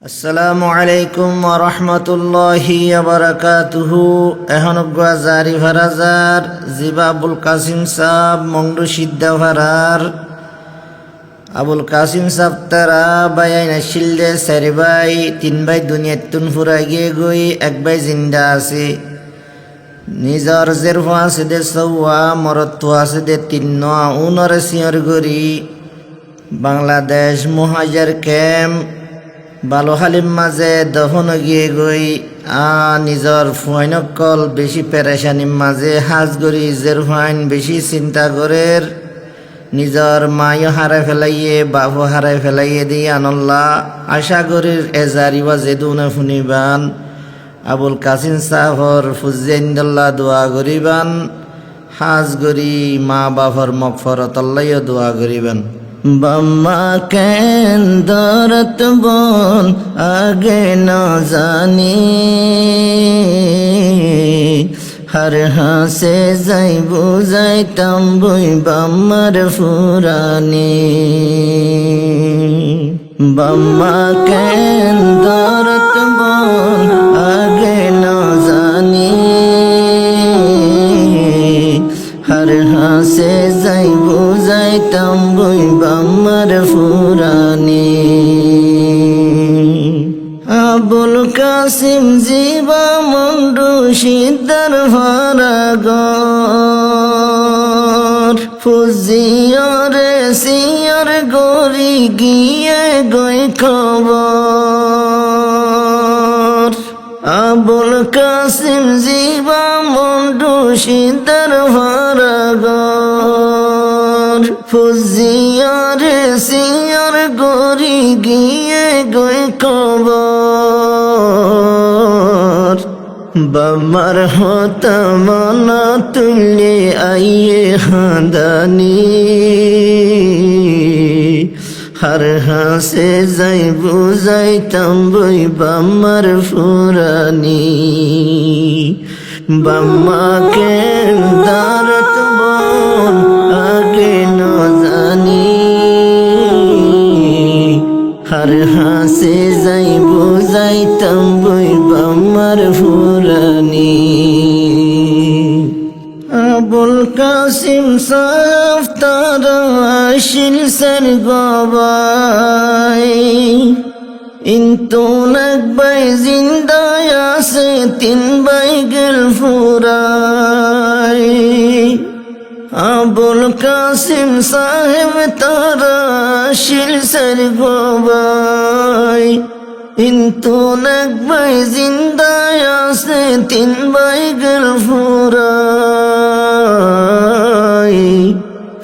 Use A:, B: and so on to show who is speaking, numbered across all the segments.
A: আসসালামু আলাইকুম ওয়া রাহমাতুল্লাহি ওয়া বারাকাতুহু। এখন জারি ফারাজার জিবা আবুল কাসিম সাহ মংডু সিদ্ধা ফারার আবুল কাসিম সাহ তারা বায়াই নাশিলদে চারি ভাই, তিন ভাই দুনিয়াত তুন ফুরা গিয়ে গই, এক ভাই জিন্দা আছে। নিজর জেরফ আছে দে সৌয়া, মরত্ব আছে দে তিন উনর সিয়র গরি। বাংলাদেশ মহাজার ক্যাম্প বালোহালিম মাঝে দহন গিয়ে গই নিজর ফুয়াইনকল বেশি পেরেশানির মাঝে হাজ গরি জেরফাইন বেশি চিন্তা করের নিজর মায়ও হারাই ফেলাইয়ে বাবু হারাই ফেলাইয়ে দিয়ে আনল্লাহ আশা করির এজারিবা জেদুনে ফুনিবান আবুল কাসিম সাহর ফুজিন্দল্লাহ দোয়া করিবান। হাজ গরি মা বাবার মগফরতল্লাইও দোয়া করিবান। বাম্মা কেন দরত বল আগে ন জানি, হর হাসে যাই বুঝাইতাম বই বাম্মার ফুরানি। বাম্মা কেন দরত বল আগে ন জানি, হর হাসে যাই বুঝাইতাম বই বাম্মার ফুরানি। আবুল কাসিম জিবা মন্ডু সিদ্ধার ভারাগর, ফুজিয়রে সিয়র গরি গিয়ে গই খবর। আবুল কাসিম জিবা মন্ডু সিদ্ধার ভারাগর, ফুজিয়রে সিয়র গরি গিয়ে গই খবর। বাম্মার হতা মানা তুলে আইয়ে হাঁদানি, হর হাসে যাই বুঝাইতাম বই বাম্মার ফুরানি। বাম্মা কেন দরত বল আগে ন জানি, হর হাসে যাই বুঝাইতাম বই বাম্মার ফুরানি। আবুল কাসিম সাহ তারা আসিল সর গবাই, ইন্তু এক ভাই জিন্দায় আছে, তিন ভাই গেল ফুরাই। আবুল কাসিম সাহেব তারা আসিল সর গবাই, ইন্তু এক ভাই জিন্দায় আছে, তিন ভাই গেল ফুরাই।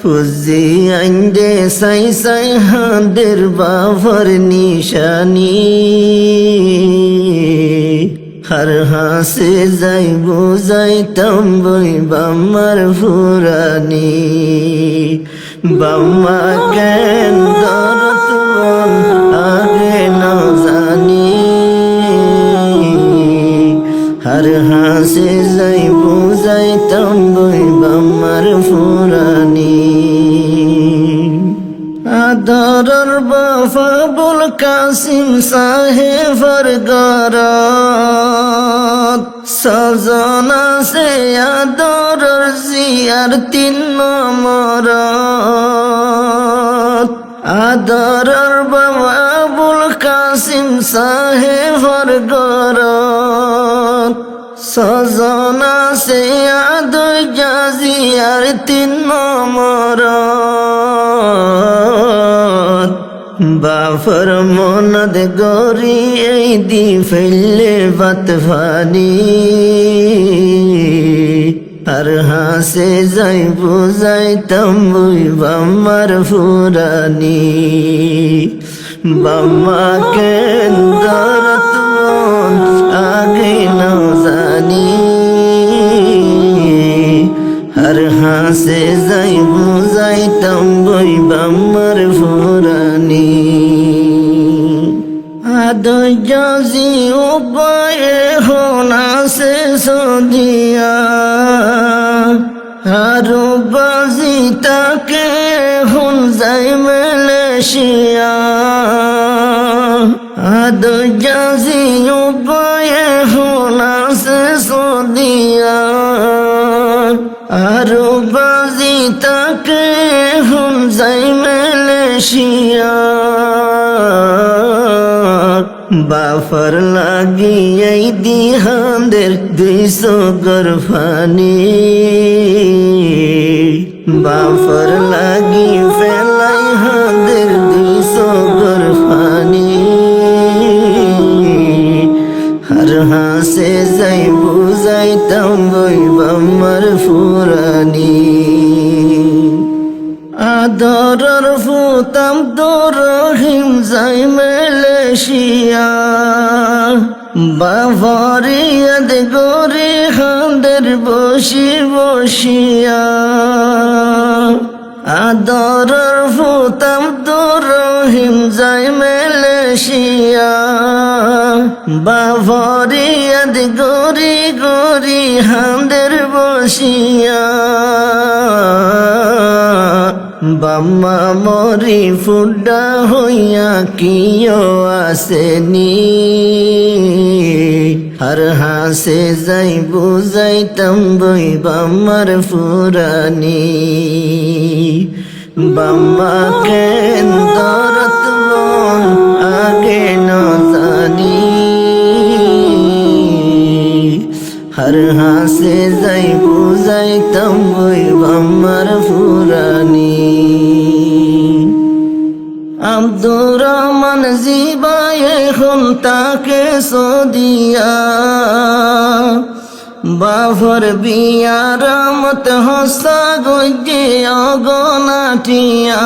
A: ফুজি আইন্দে সাই সাই হাঁদের বাবার নিশানি, হর হাসে যাই বুঝাইতাম বই বাম্মার ফুরানি। বাম্মা কেন দরত বল আগে ন জানি, হর হাসে যাই বুঝাইতাম বই বাম্মার ফুরানি। আদরর বাফা আবুল কাসিম সাহেবর গরত, সজনা সে আদরর জিয়ার তিন নম্বরত। আদরর বাবা আবুল কাসিম সাহেবর গরত, সজনা সে আদর জাজিয়ার তিন নম্বরত। বাফর মনদ গরি এই দি ফেললে বাত ফানি, আর হাসে যাই বুঝাইতাম বই বাম্মার ফুরানি। বাম্মা কেন দরত বল আগে ন জানি, হর হাসে যাই বুঝাইতাম বই বাম্মার ফুরানি। আদর জাজি উপায়ে হোনাসে সদিয়া, আরো বাজি তাকে হুন যাই মালয়েশিয়া। হাদজাজি উপায়ে হোনাসে সদিয়া আরো বাজি তাকে হুন যাই মালয়েশিয়া বাফর লাগি এই দিহাদের 200 গরফানি বাফর লাগি ফেলাই হাদের 200 গরফানি হর হাসে যাই বুঝাইতাম বইবাম্মার ফুরানি আদরর ফুতাম তোর রহিম যাই মালয়েশিয়া বাভারিয়াদ গরি হাঁদের বসি বসিয়া আদরর ফুতাম তোর রহিম যাই মালয়েশিয়া বাভারিয়াদ গরি গরি হাঁদের বসিয়া বাম্মা মরি ফুডা হইয়া কিও আসেনি হর হাসে যাই বুঝাইতাম বই বাম্মার ফুরানি বাম্মা কেন দরত বন আগে ন জানি হর হাসে যাই বুঝাইতাম বই বাম্মার ফুরানি আব্দুর রহমান জিবাই এখন তাকে সদিয়া বাফর বিয়ার মত হসা গজে অগনাটিয়া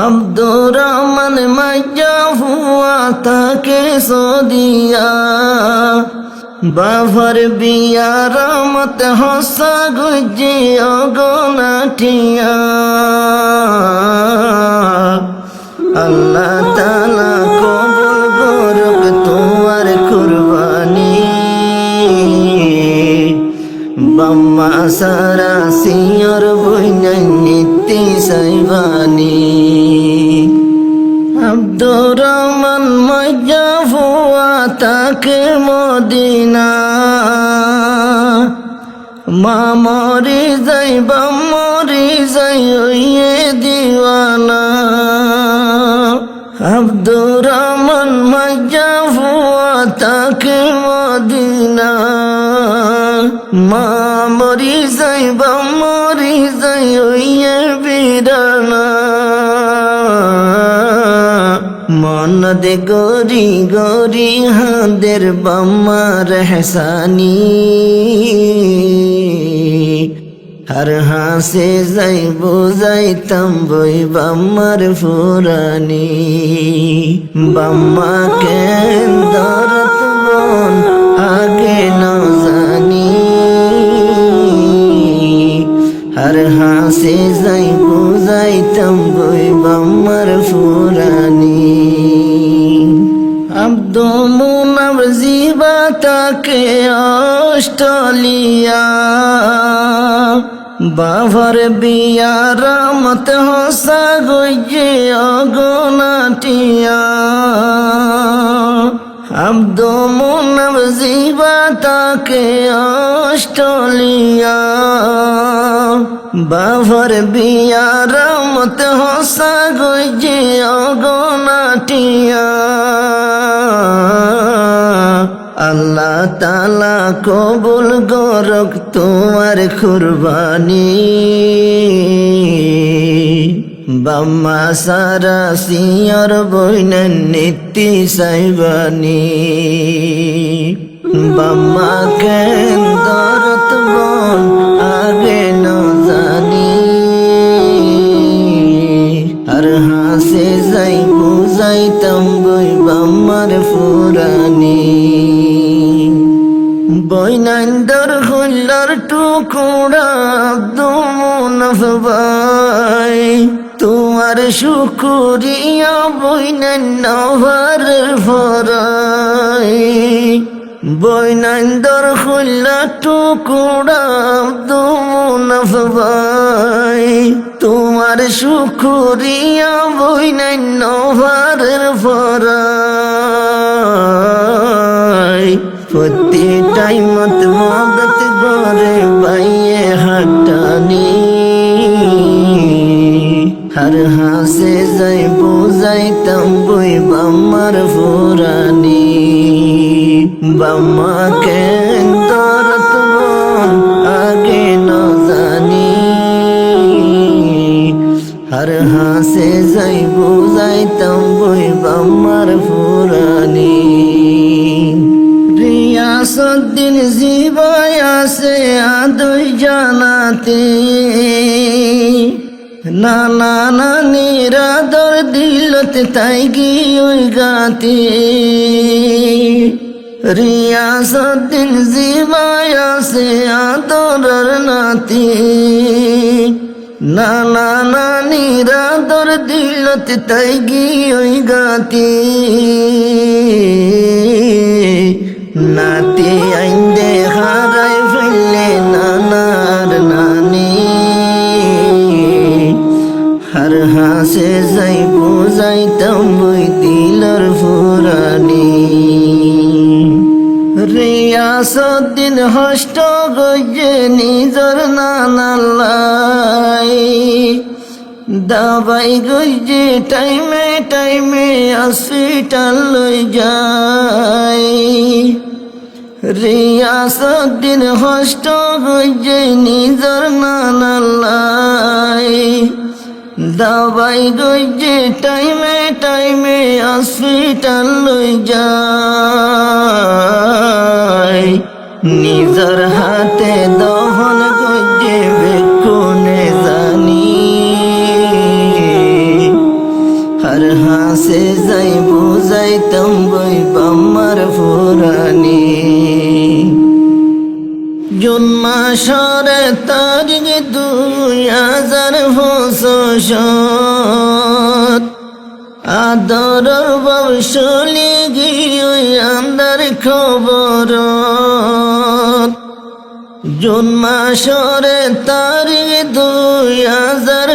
A: আব্দুর রহমান মাইজা হুয়া তাকে সদিয়া বাফর বিয়ার মত হসা গজে অগনাটিয়া আল্লাহ তাআলা কবুল করুক তোমার কুরবানি বাম্মা সারা সিয়র বইনাই নিত্যি সাইবানি আব্দুর রহমান মজ্জা ফুয়া তাকে মদিনা মা মরি যাই মরি যাই ওয়ে দিওয়ানা আব্দুর রহমান মজ্জা ফুয়া তাকে মদিনা মা মরি যাই ওয়ে বিরানা মন দে গরি গরি হাঁদের বাম্মার হেসানি হর হাসে যাই বুঝাইতাম বই বাম্মার ফুরানি বাম্মা কেন দরত বন আগে ন জানি হর হাসে যাই বুঝাইতাম বই বাম্মার ফুরানি আব্দুল মুনাব জিবা তাকে অস্ট্রেলিয়া বাভার বিয়ার মত হসা গজে অগনাটিয়া আব্দুল মুনাব জিবা তাকে অস্ট্রেলিয়া বাভার বিয়ার মত হসা গজে অগনাটিয়া আল্লাহ তাআলা কবুল করুক তোমার কুরবানি বাম্মা সারা সিয়র বইনান নিত্যি সাইবানি বাম্মা কেন দরত বন আগে ন জানি আর হাসে যাই বুঝাইতাম বই বাম্মার ফুরানি বইনান্দর হইলার টুকুরা দুমনফ ভাই তোমার শুকুরিয়া বইনান নভার ফরাই বৈনাইন্দর খুল্লা টুকুরা দুমুনাফ ভাই তোমার শুকুরিয়া বৈনাইন ভারের ফরাই প্রতি টাইমত মদত করে বাইয়ে হাটানি हर हासे जाय बुझाई तंबुई बम्मार फुरानी बम्मा के दरत बोल आगे न जानी हर हासे जाय बुझाई तंबुई बम्मार फुरानी रियासुद्दीन जीवाया से आदुई जानाते नाना नानीरा दर दिलत ताइगी ओई गाती रियासुद्दीन जीवाया से आदरर नाती नाना नानीरा दर दिलत ताइगी ओई गाती नाती आइंदे हाराय फेले नानार नानी हर हासे जाय बुझाई तंबुई दिलर फुरानी रियासुद्दीन हष्ट गजे निजर नानालाई दाबाई गजे टाइमे टाइमे हॉस्पिटल लई जाय रियासुद्दीन हष्ट गजे निजर नानालाई दवाई गजे टाइमे टाइमे हॉस्पिटल लई जाय निजर हाथे दहन गजे बेकुने जानी हर हासे जाय बुझाई तंबुई बम्मार फुरानी জুন মাসরে তারিখ 2000 আদরর বংশলি গিয়ে আন্দার খবর জুন মাসরে তারিখ 2000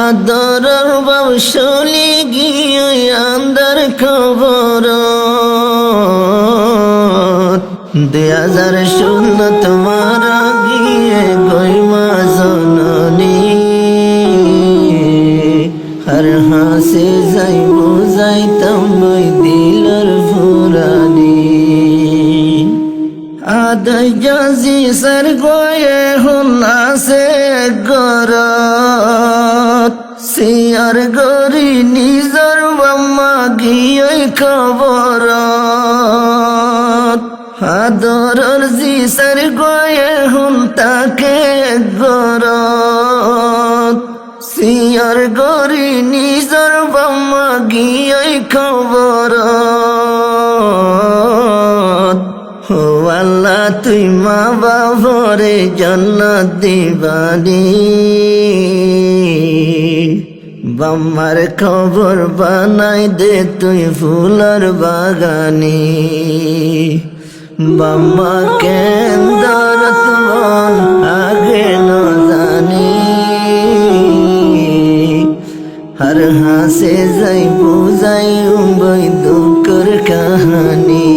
A: আদরর বংশলি গিয়ে আন্দার খবর 2016 তোমারা গিয়ে গইমা জননী हर हासे जाय बुझाई तंबुई दिलर फुरानी आदय जाजी सर गोये हुन्ना से गरत सियार गरी निजर बम्मा गिये खबरत आदरर जी सर गोये हुन ताके गरत सियार गरी निजर बम्मा गिये खबरत हो अल्लाह तुई मा बाबरे जन्नत दिबानी बम्मार खबर बानाई दे तुई फुलर बागानी बम्मा केंदरत बन आगे न जानी हर हासे जाय बुझाई उम्बई दुकर कहानी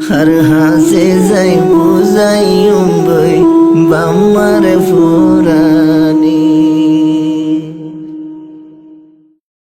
A: हर हासे जाय बुझाई उम्बई बम्मार फुरा